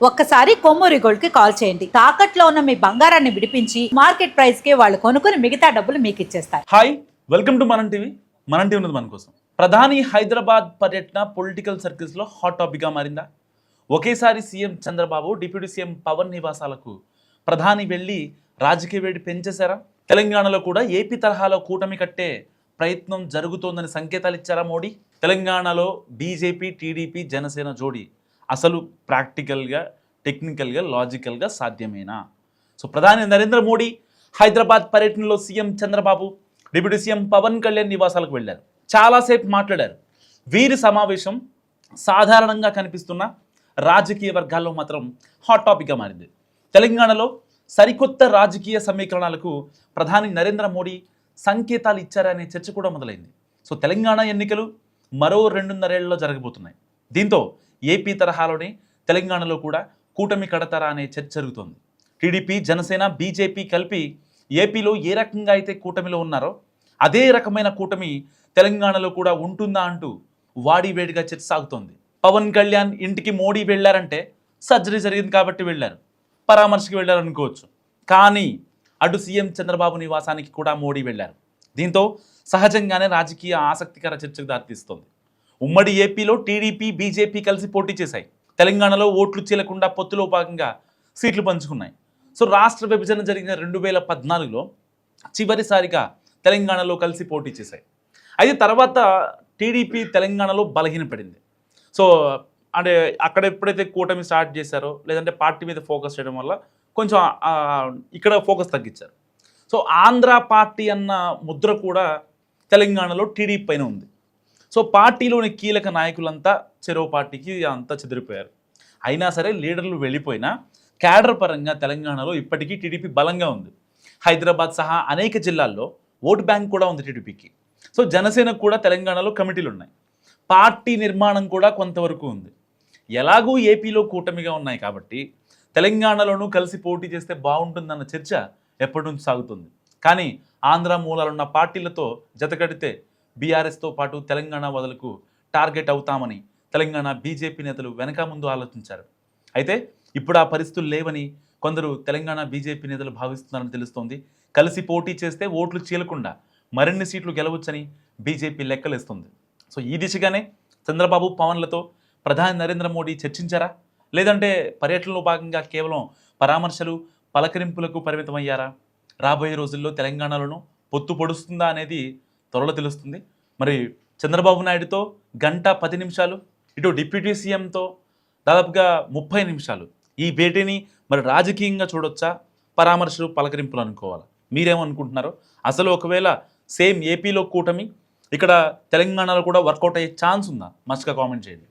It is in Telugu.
ఒక్కసారి కొమ్మూరి గోల్డ్ కి కాల్ చేయండి. తాకట్లో ఉన్న మీ బంగారాన్ని విడిపించి మార్కెట్ ప్రైస్ కి వాళ్ళు కొనుక్కుని మిగతా డబ్బులు మీకు ఇచ్చేస్తారు. Hi, welcome to Manam TV. Manam TV ఉన్నది మన కోసం. ప్రధాని హైదరాబాద్ పర్యటన పొలిటికల్ సర్కిల్స్ లో హాట్ టాపిక్ గా మారిందా? ఒకేసారి CM Chandrababu, deputy CM Pawan నివాసాలకు ప్రధాని వెళ్లి రాజకీయ వేడి పెంచేశారా? తెలంగాణలో కూడా ఏపీ తరహాలో కూటమి కట్టే ప్రయత్నం జరుగుతోందని సంకేతాలు ఇచ్చారా మోడీ? తెలంగాణలో బీజేపీ, టీడీపీ, జనసేన జోడీ అసలు ప్రాక్టికల్గా, టెక్నికల్గా, లాజికల్గా సాధ్యమేనా? సో ప్రధాని నరేంద్ర మోడీ హైదరాబాద్ పర్యటనలో CM Chandrababu, deputy CM Pawan Kalyan నివాసాలకు వెళ్ళారు. చాలాసేపు మాట్లాడారు. వీరి సమావేశం సాధారణంగా కనిపిస్తున్న రాజకీయ వర్గాల్లో మాత్రం హాట్ టాపిక్గా మారింది. తెలంగాణలో సరికొత్త రాజకీయ సమీకరణాలకు ప్రధాని నరేంద్ర మోడీ సంకేతాలు ఇచ్చారనే చర్చ కూడా మొదలైంది. సో తెలంగాణ ఎన్నికలు మరో 2.5 ఏళ్లలో జరగబోతున్నాయి. దీంతో ఏపీ తరహాలోనే తెలంగాణలో కూడా కూటమి కడతారా అనే చర్చ జరుగుతోంది. టీడీపీ, జనసేన, బీజేపీ కలిపి ఏపీలో ఏ రకంగా అయితే కూటమిలో ఉన్నారో అదే రకమైన కూటమి తెలంగాణలో కూడా ఉంటుందా అంటూ వాడివేడిగా చర్చ సాగుతోంది. పవన్ కళ్యాణ్ ఇంటికి మోడీ వెళ్ళారంటే సర్జరీ జరిగింది కాబట్టి వెళ్ళారు, పరామర్శకు వెళ్ళారు అనుకోవచ్చు. కానీ అటు సీఎం చంద్రబాబు నివాసానికి కూడా మోడీ వెళ్ళారు. దీంతో సహజంగానే రాజకీయ ఆసక్తికర చర్చకు దారితీస్తోంది. ఉమ్మడి ఏపీలో టీడీపీ, బీజేపీ కలిసి పోటీ చేశాయి. తెలంగాణలో ఓట్లు చీలకుండా పొత్తులో భాగంగా సీట్లు పంచుకున్నాయి. సో రాష్ట్ర విభజన జరిగిన 2014లో చివరిసారిగా తెలంగాణలో కలిసి పోటీ చేశాయి. అయితే తర్వాత టీడీపీ తెలంగాణలో బలహీనపడింది. సో అంటే అక్కడ ఎప్పుడైతే కూటమి స్టార్ట్ చేశారో, లేదంటే పార్టీ మీద ఫోకస్ చేయడం వల్ల కొంచెం ఇక్కడ ఫోకస్ తగ్గించారు. సో ఆంధ్ర పార్టీ అన్న ముద్ర కూడా తెలంగాణలో టీడీపీ పైన ఉంది. సో పార్టీలోని కీలక నాయకులంతా చెరో పార్టీకి అంతా చెదిరిపోయారు. అయినా సరే లీడర్లు వెళ్ళిపోయినా క్యాడర్ పరంగా తెలంగాణలో ఇప్పటికీ టీడీపీ బలంగా ఉంది. హైదరాబాద్ సహా అనేక జిల్లాల్లో ఓటు బ్యాంక్ కూడా ఉంది టీడీపీకి. సో జనసేనకు కూడా తెలంగాణలో కమిటీలు ఉన్నాయి. పార్టీ నిర్మాణం కూడా కొంతవరకు ఉంది. ఎలాగూ ఏపీలో కూటమిగా ఉన్నాయి కాబట్టి తెలంగాణలోనూ కలిసి పోటీ చేస్తే బాగుంటుందన్న చర్చ ఎప్పటి నుంచి సాగుతుంది. కానీ ఆంధ్ర మూలాలున్న పార్టీలతో జతకడితే బీఆర్ఎస్తో పాటు తెలంగాణ వదలకు టార్గెట్ అవుతామని తెలంగాణ బీజేపీ నేతలు వెనక ముందు ఆలోచించారు. అయితే ఇప్పుడు ఆ పరిస్థితులు లేవని కొందరు తెలంగాణ బీజేపీ నేతలు భావిస్తున్నారని తెలుస్తోంది. కలిసి పోటీ చేస్తే ఓట్లు చీలకుండా మరిన్ని సీట్లు గెలవచ్చని బీజేపీ లెక్కలేస్తుంది. సో ఈ దిశగానే చంద్రబాబు, పవన్లతో ప్రధాని నరేంద్ర మోడీ చర్చించారా? లేదంటే పర్యటనలో భాగంగా కేవలం పరామర్శలు, పలకరింపులకు పరిమితమయ్యారా? రాబోయే రోజుల్లో తెలంగాణలోనూ పొత్తు పొడుస్తుందా అనేది త్వరలో తెలుస్తుంది. మరి చంద్రబాబు నాయుడుతో 1:10 నిమిషాలు, ఇటు డిప్యూటీ సీఎంతో దాదాపుగా 30 నిమిషాలు ఈ భేటీని మరి రాజకీయంగా చూడొచ్చా, పరామర్శలు, పలకరింపులు అనుకోవాలా? మీరేమనుకుంటున్నారో? అసలు ఒకవేళ సేమ్ ఏపీలో కూటమి ఇక్కడ తెలంగాణలో కూడా వర్కౌట్ అయ్యే ఛాన్స్ ఉందా? మస్ట్గా కామెంట్ చేయండి.